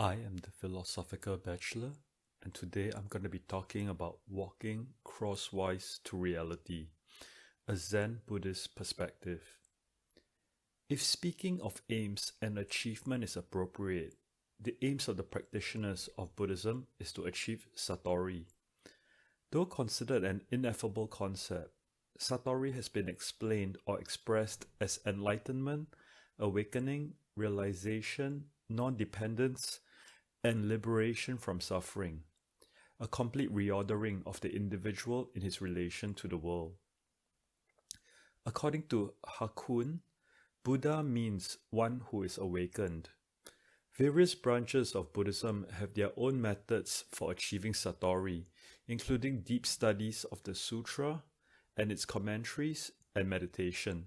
I am the Philosophical Bachelor, and today I'm going to be talking about walking crosswise to reality, a Zen Buddhist perspective. If speaking of aims and achievement is appropriate, the aims of the practitioners of Buddhism is to achieve satori. Though considered an ineffable concept, satori has been explained or expressed as enlightenment, awakening, realization, non-dependence, and liberation from suffering, a complete reordering of the individual in his relation to the world. According to Hakuin, Buddha means one who is awakened. Various branches of Buddhism have their own methods for achieving satori, including deep studies of the sutra and its commentaries and meditation.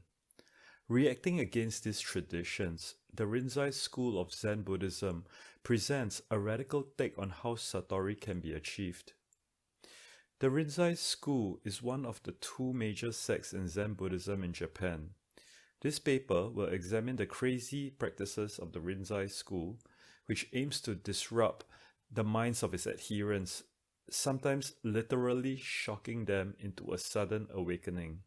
Reacting against these traditions, the Rinzai School of Zen Buddhism presents a radical take on how satori can be achieved. The Rinzai School is one of the two major sects in Zen Buddhism in Japan. This paper will examine the crazy practices of the Rinzai School, which aims to disrupt the minds of its adherents, sometimes literally shocking them into a sudden awakening.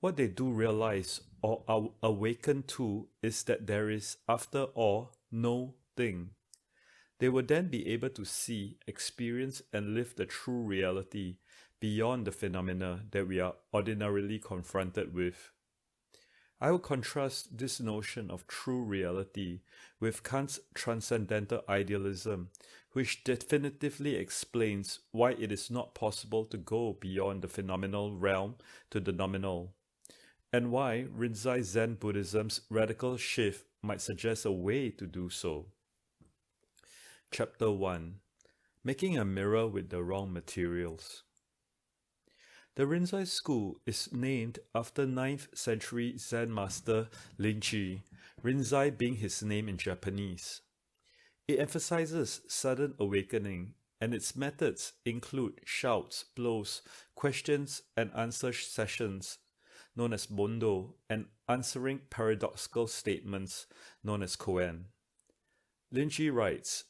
What they do realize or are awakened to is that there is, after all, no thing. They will then be able to see, experience, and live the true reality beyond the phenomena that we are ordinarily confronted with. I will contrast this notion of true reality with Kant's transcendental idealism, which definitively explains why it is not possible to go beyond the phenomenal realm to the nominal, and why Rinzai Zen Buddhism's radical shift might suggest a way to do so. Chapter 1. Making a mirror with the wrong materials. The Rinzai School is named after 9th century Zen master Rinzai, Rinzai being his name in Japanese. It emphasizes sudden awakening, and its methods include shouts, blows, questions and answer sessions, known as bondo, and answering paradoxical statements, known as koan. Rinzai writes,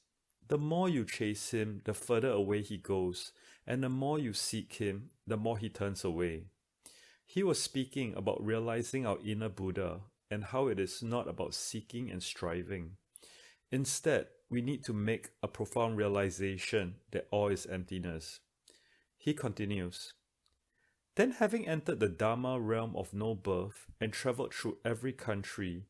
"The more you chase him, the further away he goes, and the more you seek him, the more he turns away." He was speaking about realizing our inner Buddha and how it is not about seeking and striving. Instead, we need to make a profound realization that all is emptiness. He continues, "Then, having entered the Dharma realm of no birth and traveled through every country,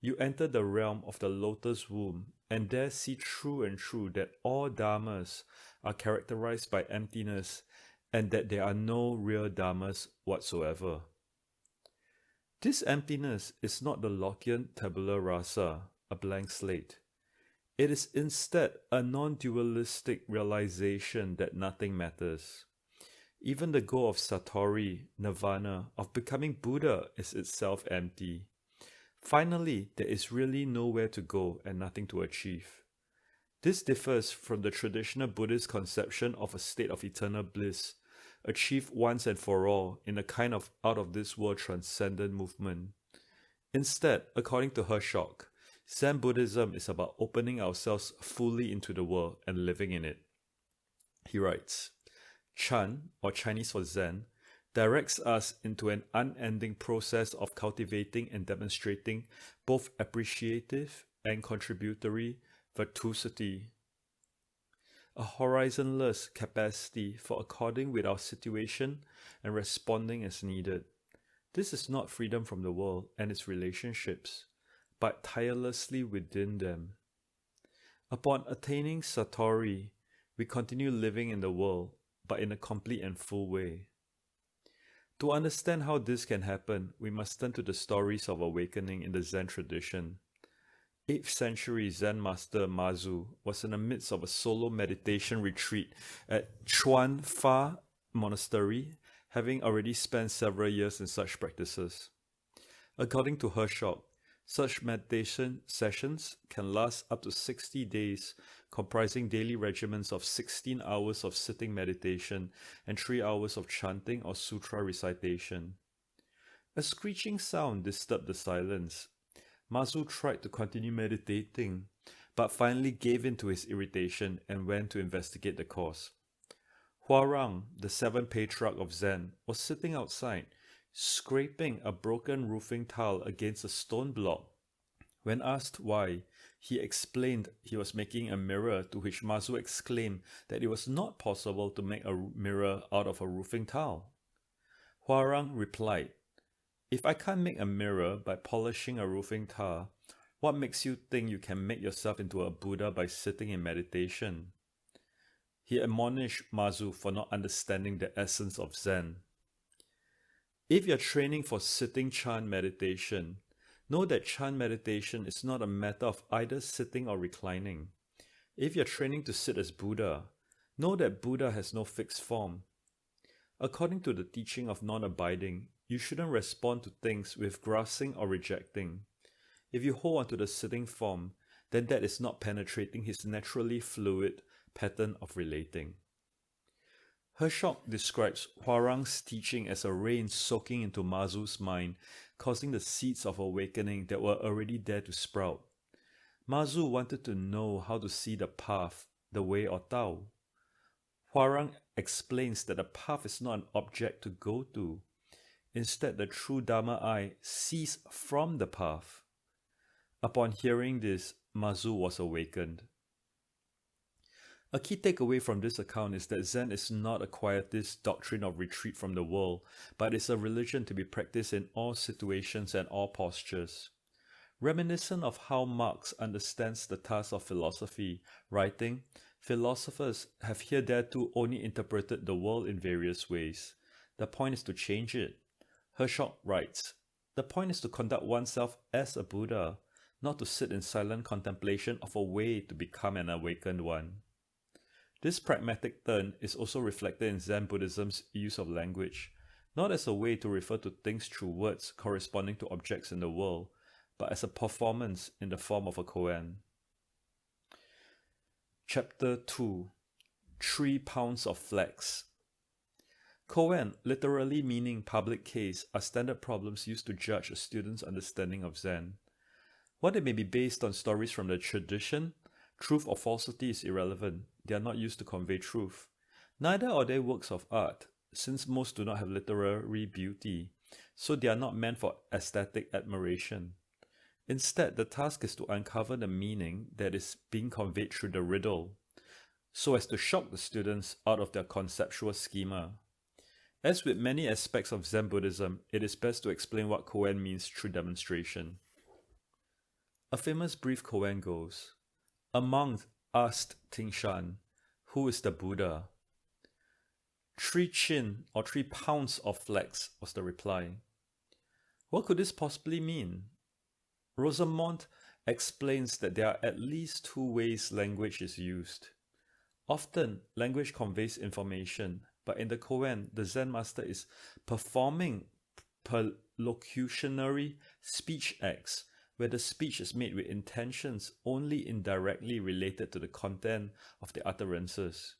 you enter the realm of the lotus womb and there see true and true that all dharmas are characterized by emptiness and that there are no real dharmas whatsoever. This emptiness is not the Lockean tabula rasa, a blank slate. It is instead a non-dualistic realization that nothing matters. Even the goal of satori, nirvana, of becoming Buddha is itself empty. Finally, there is really nowhere to go and nothing to achieve. This differs from the traditional Buddhist conception of a state of eternal bliss, achieved once and for all in a kind of out-of-this-world transcendent movement. Instead, according to Hershock, Zen Buddhism is about opening ourselves fully into the world and living in it." He writes, "Chan, or Chinese for Zen, directs us into an unending process of cultivating and demonstrating both appreciative and contributory virtuosity, a horizonless capacity for according with our situation and responding as needed. This is not freedom from the world and its relationships, but tirelessly within them. Upon attaining satori, we continue living in the world, but in a complete and full way. To understand how this can happen, we must turn to the stories of awakening in the Zen tradition. 8th century Zen master Mazu was in the midst of a solo meditation retreat at Chuan Fa Monastery, having already spent several years in such practices. According to Hershock, such meditation sessions can last up to 60 days, comprising daily regimens of 16 hours of sitting meditation and 3 hours of chanting or sutra recitation. A screeching sound disturbed the silence. Mazu tried to continue meditating, but finally gave in to his irritation and went to investigate the cause. Huarang, the seventh patriarch of Zen, was sitting outside, scraping a broken roofing tile against a stone block. When asked why, he explained he was making a mirror, to which Mazu exclaimed that it was not possible to make a mirror out of a roofing tile. Huarang replied, "If I can't make a mirror by polishing a roofing tile, what makes you think you can make yourself into a Buddha by sitting in meditation?" He admonished Mazu for not understanding the essence of Zen. If you're training for sitting Chan meditation, know that Chan meditation is not a matter of either sitting or reclining. If you're training to sit as Buddha, know that Buddha has no fixed form. According to the teaching of non-abiding, you shouldn't respond to things with grasping or rejecting. If you hold on to the sitting form, then that is not penetrating his naturally fluid pattern of relating. Hershock describes Huarang's teaching as a rain soaking into Mazu's mind, causing the seeds of awakening that were already there to sprout. Mazu wanted to know how to see the path, the way or Tao. Huarang explains that the path is not an object to go to. Instead, the true Dharma eye sees from the path. Upon hearing this, Mazu was awakened. A key takeaway from this account is that Zen is not a quietist doctrine of retreat from the world, but is a religion to be practiced in all situations and all postures. Reminiscent of how Marx understands the task of philosophy, writing, philosophers have hitherto only interpreted the world in various ways. The point is to change it. Hershock writes, "The point is to conduct oneself as a Buddha, not to sit in silent contemplation of a way to become an awakened one." This pragmatic turn is also reflected in Zen Buddhism's use of language, not as a way to refer to things through words corresponding to objects in the world, but as a performance in the form of a koan. Chapter 2. 3 pounds of flax. Koan, literally meaning public case, are standard problems used to judge a student's understanding of Zen. While they may be based on stories from the tradition, truth or falsity is irrelevant. They are not used to convey truth. Neither are they works of art, since most do not have literary beauty, so they are not meant for aesthetic admiration. Instead, the task is to uncover the meaning that is being conveyed through the riddle, so as to shock the students out of their conceptual schema. As with many aspects of Zen Buddhism, it is best to explain what koan means through demonstration. A famous brief koan goes, "A monk asked Tingshan, 'Who is the Buddha?' 3 chin or 3 pounds of flax," was the reply. What could this possibly mean? Rosamond explains that there are at least 2 ways language is used. Often, language conveys information, but in the koan, the Zen master is performing perlocutionary speech acts, where the speech is made with intentions only indirectly related to the content of the utterances.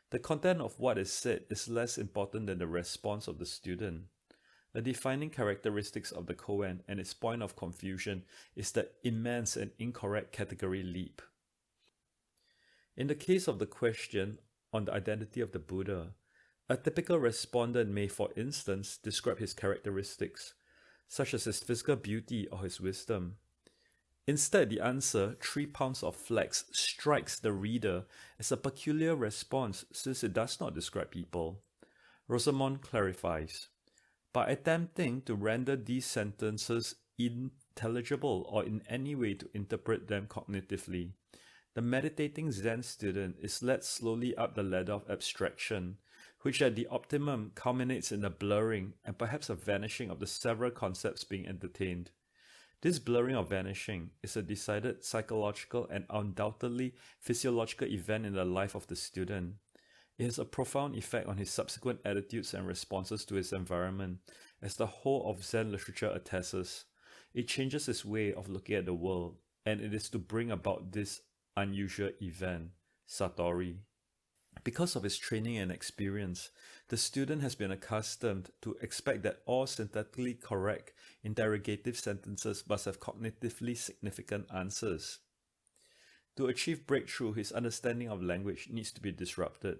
The content of what is said is less important than the response of the student. A defining characteristic of the koan and its point of confusion is the immense and incorrect category leap. In the case of the question on the identity of the Buddha, a typical respondent may, for instance, describe his characteristics, such as his physical beauty or his wisdom. Instead, the answer, 3 pounds of flax, strikes the reader as a peculiar response since it does not describe people. Rosamond clarifies, "By attempting to render these sentences intelligible or in any way to interpret them cognitively, the meditating Zen student is led slowly up the ladder of abstraction, which at the optimum culminates in a blurring and perhaps a vanishing of the several concepts being entertained. This blurring or vanishing is a decided psychological and undoubtedly physiological event in the life of the student. It has a profound effect on his subsequent attitudes and responses to his environment, as the whole of Zen literature attests. It changes his way of looking at the world, and it is to bring about this unusual event, satori. Because of his training and experience, the student has been accustomed to expect that all syntactically correct interrogative sentences must have cognitively significant answers. To achieve breakthrough, his understanding of language needs to be disrupted.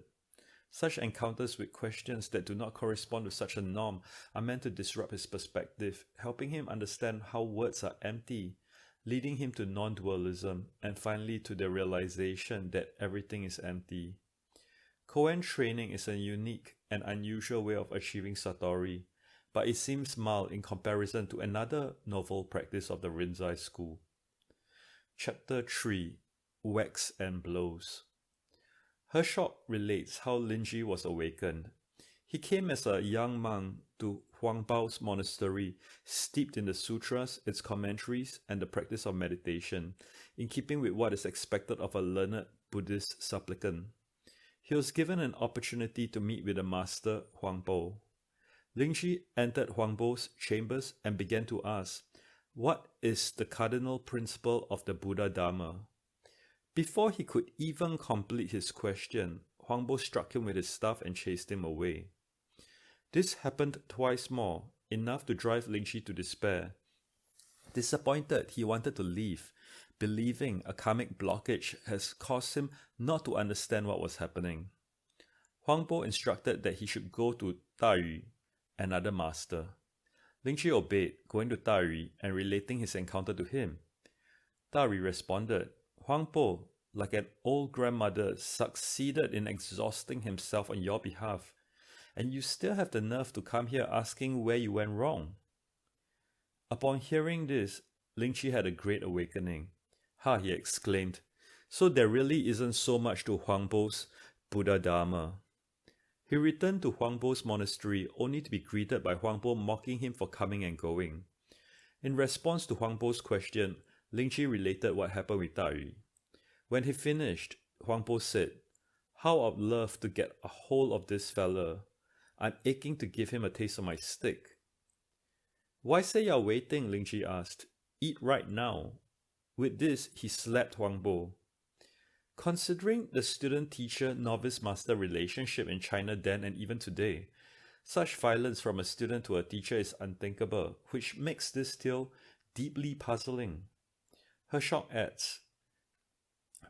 Such encounters with questions that do not correspond with such a norm are meant to disrupt his perspective, helping him understand how words are empty, leading him to non-dualism, and finally to the realization that everything is empty. Koan training is a unique and unusual way of achieving satori, but it seems mild in comparison to another novel practice of the Rinzai School. Chapter 3: Whacks and Blows. Hershock relates how Linji was awakened. He came as a young monk to Huangbao's monastery, steeped in the sutras, its commentaries, and the practice of meditation, in keeping with what is expected of a learned Buddhist supplicant. He was given an opportunity to meet with the master Huangbo. Lingji entered Huangbo's chambers and began to ask, "What is the cardinal principle of the Buddha Dharma?" Before he could even complete his question, Huangbo struck him with his staff and chased him away. This happened twice more, enough to drive Lingji to despair. Disappointed, he wanted to leave, believing a karmic blockage has caused him not to understand what was happening. Huangbo instructed that he should go to Dayu, another master. Lingji obeyed, going to Dayu and relating his encounter to him. Dayu responded, "Huangbo, like an old grandmother, succeeded in exhausting himself on your behalf, and you still have the nerve to come here asking where you went wrong." Upon hearing this, Lingji had a great awakening. "Ha," he exclaimed, "so there really isn't so much to Huangbo's Buddha Dharma." He returned to Huangbo's monastery only to be greeted by Huangbo mocking him for coming and going. In response to Huangbo's question, Lingji related what happened with Dayu. When he finished, Huangbo said, "How I'd love to get a hold of this fella. I'm aching to give him a taste of my stick." "Why say you're waiting?" Lingji asked. "Eat right now." With this, he slapped Huangbo. Considering the student-teacher novice-master relationship in China then and even today, such violence from a student to a teacher is unthinkable, which makes this tale deeply puzzling. Hershock adds,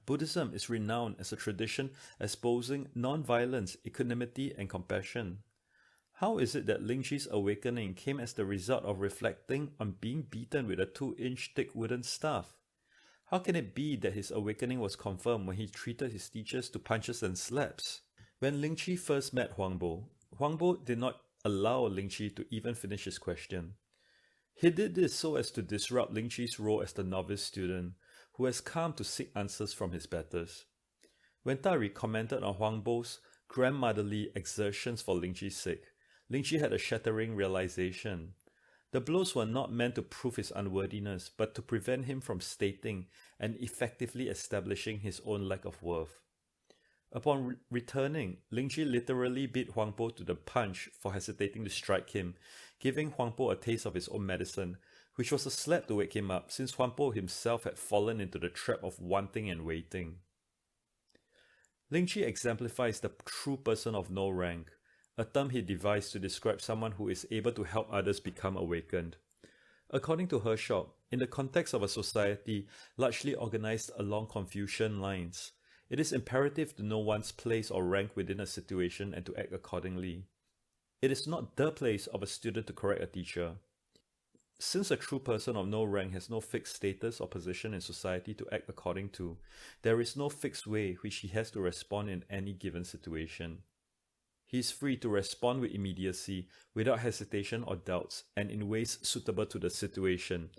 Buddhism is renowned as a tradition espousing non-violence, equanimity, and compassion. How is it that Lingji's awakening came as the result of reflecting on being beaten with a 2-inch thick wooden staff? How can it be that his awakening was confirmed when he treated his teachers to punches and slaps? When Lingji first met Huangbo, Huangbo did not allow Lingji to even finish his question. He did this so as to disrupt Lingji's role as the novice student, who has come to seek answers from his betters. When Tari commented on Huangbo's grandmotherly exertions for Lingji's sake, Lingji had a shattering realization. The blows were not meant to prove his unworthiness, but to prevent him from stating and effectively establishing his own lack of worth. Upon returning, Lingji literally beat Huangbo to the punch for hesitating to strike him, giving Huangbo a taste of his own medicine, which was a slap to wake him up, since Huangbo himself had fallen into the trap of wanting and waiting. Lingji exemplifies the true person of no rank, a term he devised to describe someone who is able to help others become awakened. According to Hershock, in the context of a society largely organized along Confucian lines, it is imperative to know one's place or rank within a situation and to act accordingly. It is not the place of a student to correct a teacher. Since a true person of no rank has no fixed status or position in society to act according to, there is no fixed way which he has to respond in any given situation. He is free to respond with immediacy, without hesitation or doubts, and in ways suitable to the situation.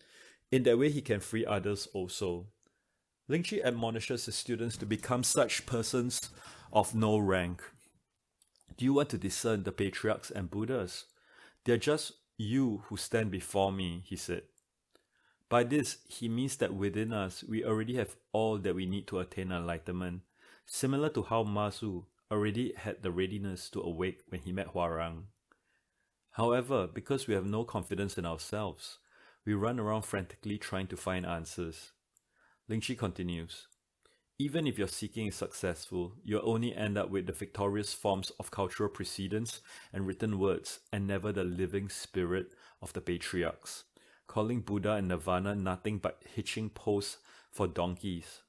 In that way he can free others also. Lingji admonishes his students to become such persons of no rank. Do you want to discern the patriarchs and Buddhas? They are just you who stand before me, he said. By this, he means that within us, we already have all that we need to attain enlightenment, similar to how Mazu already had the readiness to awake when he met Huarang. However, because we have no confidence in ourselves, we run around frantically trying to find answers. Lingji continues, even if your seeking is successful, you'll only end up with the victorious forms of cultural precedents and written words, and never the living spirit of the patriarchs, calling Buddha and Nirvana nothing but hitching posts for donkeys.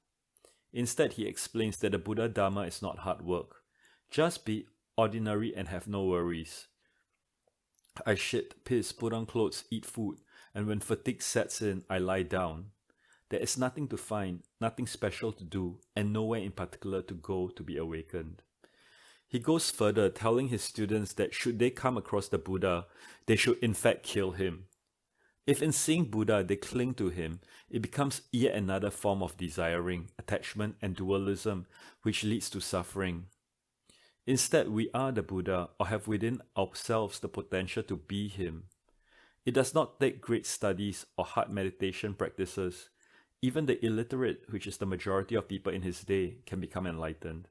Instead, he explains that the Buddha Dharma is not hard work. Just be ordinary and have no worries. I shit, piss, put on clothes, eat food, and when fatigue sets in, I lie down. There is nothing to find, nothing special to do, and nowhere in particular to go to be awakened. He goes further, telling his students that should they come across the Buddha, they should in fact kill him. If in seeing Buddha they cling to him, it becomes yet another form of desiring, attachment, and dualism, which leads to suffering. Instead, we are the Buddha, or have within ourselves the potential to be him. It does not take great studies or hard meditation practices. Even the illiterate, which is the majority of people in his day, can become enlightened.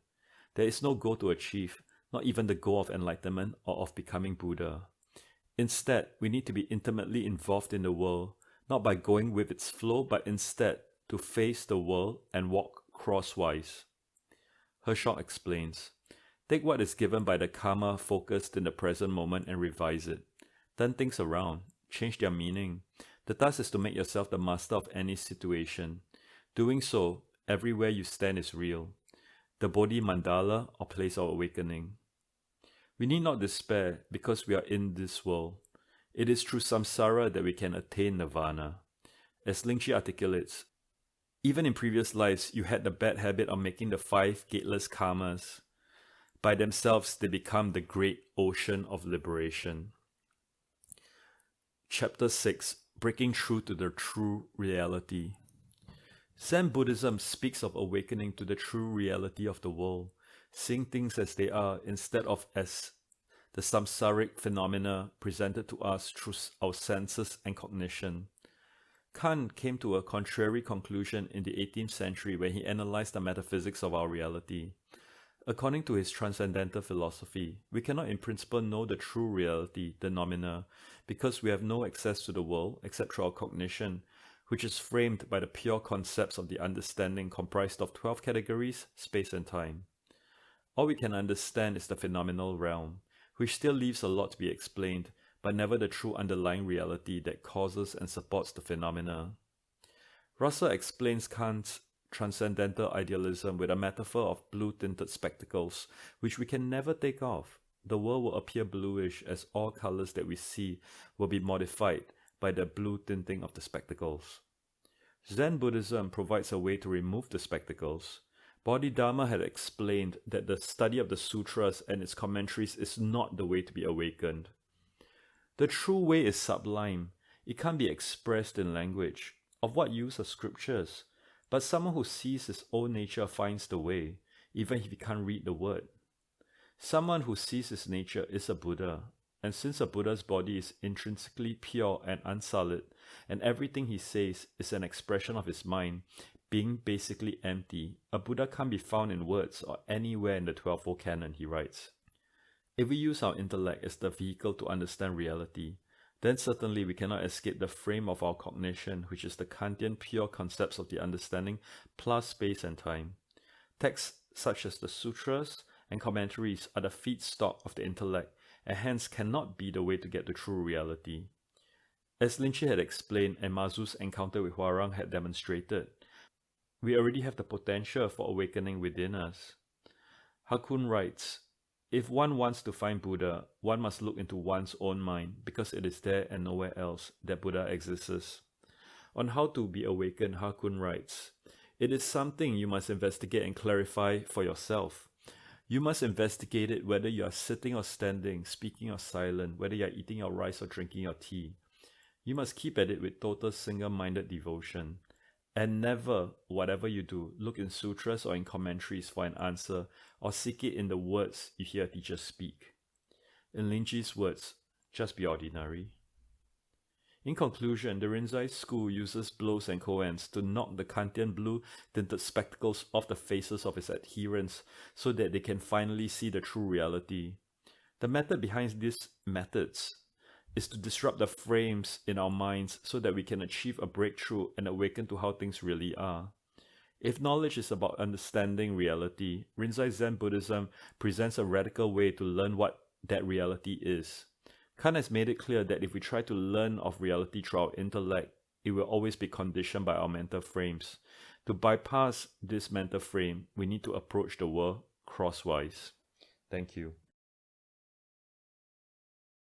There is no goal to achieve, not even the goal of enlightenment or of becoming Buddha. Instead, we need to be intimately involved in the world, not by going with its flow, but instead to face the world and walk crosswise. Hershock explains, take what is given by the karma focused in the present moment and revise it. Turn things around, change their meaning. The task is to make yourself the master of any situation. Doing so, everywhere you stand is real. The Bodhi Mandala or place of awakening. We need not despair because we are in this world. It is through samsara that we can attain nirvana. As Lingchi articulates, even in previous lives you had the bad habit of making the 5 gateless karmas. By themselves they become the great ocean of liberation. Chapter 6, Breaking Through to the True Reality. Zen Buddhism speaks of awakening to the true reality of the world, seeing things as they are instead of as the samsaric phenomena presented to us through our senses and cognition. Kant came to a contrary conclusion in the 18th century when he analyzed the metaphysics of our reality. According to his transcendental philosophy, we cannot in principle know the true reality, the noumena, because we have no access to the world except through our cognition, which is framed by the pure concepts of the understanding comprised of 12 categories, space and time. All we can understand is the phenomenal realm, which still leaves a lot to be explained, but never the true underlying reality that causes and supports the phenomena. Russell explains Kant's transcendental idealism with a metaphor of blue-tinted spectacles, which we can never take off. The world will appear bluish as all colors that we see will be modified by the blue tinting of the spectacles. Zen Buddhism provides a way to remove the spectacles. Bodhidharma had explained that the study of the sutras and its commentaries is not the way to be awakened. The true way is sublime. It can't be expressed in language. Of what use are scriptures? But someone who sees his own nature finds the way, even if he can't read the word. Someone who sees his nature is a Buddha, and since a Buddha's body is intrinsically pure and unsullied, and everything he says is an expression of his mind, being basically empty, a Buddha can't be found in words or anywhere in the 12-fold canon, he writes. If we use our intellect as the vehicle to understand reality, then certainly we cannot escape the frame of our cognition, which is the Kantian pure concepts of the understanding plus space and time. Texts such as the sutras and commentaries are the feedstock of the intellect, and hence cannot be the way to get to true reality. As Lingchi had explained and Mazu's encounter with Huarang had demonstrated, we already have the potential for awakening within us. Hakuin writes, if one wants to find Buddha, one must look into one's own mind, because it is there and nowhere else that Buddha exists. On how to be awakened, Hakuin writes, it is something you must investigate and clarify for yourself. You must investigate it whether you are sitting or standing, speaking or silent, whether you are eating your rice or drinking your tea. You must keep at it with total single-minded devotion. And never, whatever you do, look in sutras or in commentaries for an answer, or seek it in the words you hear teachers speak. In Lingchi's words, just be ordinary. In conclusion, the Rinzai School uses blows and koans to knock the Kantian blue-tinted spectacles off the faces of its adherents so that they can finally see the true reality. The method behind these methods is to disrupt the frames in our minds so that we can achieve a breakthrough and awaken to how things really are. If knowledge is about understanding reality, Rinzai Zen Buddhism presents a radical way to learn what that reality is. Kant has made it clear that if we try to learn of reality through our intellect, it will always be conditioned by our mental frames. To bypass this mental frame, we need to approach the world crosswise. Thank you.